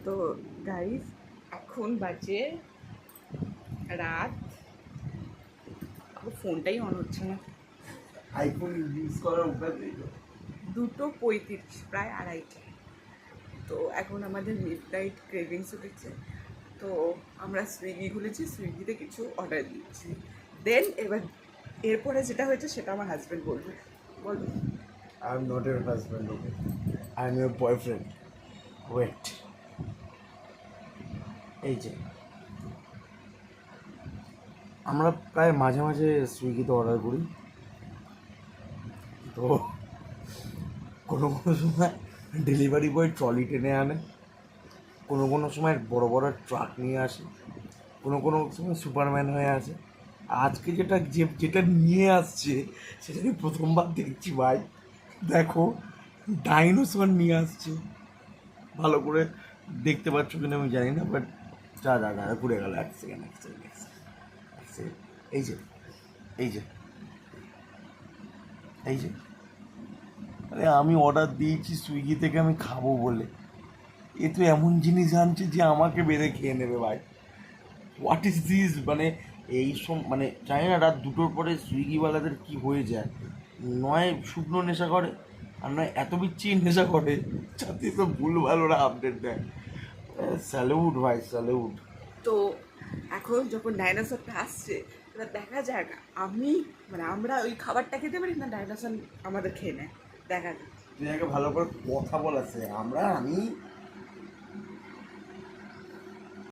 তো গাইস এখন বাজে রাত, ফোনটাই অন হচ্ছে না, আইফোন ইউজ করার উপায় নেই। 2:35, প্রায় 2:30। তো এখন আমাদের মিড নাইট ক্রেভিংস উঠেছে, তো আমরা সুইগি খুলেছি, সুইগিতে কিছু অর্ডার দিচ্ছি। দেন এরপরে যেটা হয়েছে সেটা আমার হাজব্যান্ড বলবে। বলো। I am not your husband, okay, I am your boyfriend. Wait, এই যে আমরা প্রায় মাঝে মাঝে সুইগিতে অর্ডার করি, তো কোনো কোনো সময় ডেলিভারি বয় ট্রলি টেনে আনে, কোনো কোনো সময় বড় বড় ট্রাক নিয়ে আসে, কোনো কোনো সময় সুপারম্যান হয়ে আসে। আজকে যেটা নিয়ে আসছে সেটা আমি প্রথমবার দেখছি ভাই। দেখো, ডাইনোসর নিয়ে আসছে। ভালো করে দেখতে পাচ্ছ কিনা আমি জানি না, বাট যা যা যা ঘুরে গেল। এক সেকেন্ড, এক সেকেন্ড, এক সেকেন্ড, এক সেকেন্ড। এই যে, এই যে, এই যে, আরে আমি অর্ডার দিয়েছি সুইগি থেকে আমি খাবো বলে, এ তো এমন জিনিস আনছে যে আমাকে বেঁধে খেয়ে নেবে ভাই। What is this? মানে এই মানে জানি না রাত 2টোর পরে সুইগিওয়ালাদের কি হয়ে যায়, নয় শুকনো নেশা করে, আর নয় এত বিচ্ছি নেশা করে যাতে তো ভুলভাল ওরা আপডেট দেয়। স্যালুট ভাই, স্যালুট। তো এখন যখন ডাইনোসরটা আসছে, এবার দেখা যাক আমরা ওই খাবারটা খেতে পারি না ডাইনোসর আমাদের খেয়ে নেয়, দেখা যাক। তুই আগে ভালো করে কথা বলাছে, আমি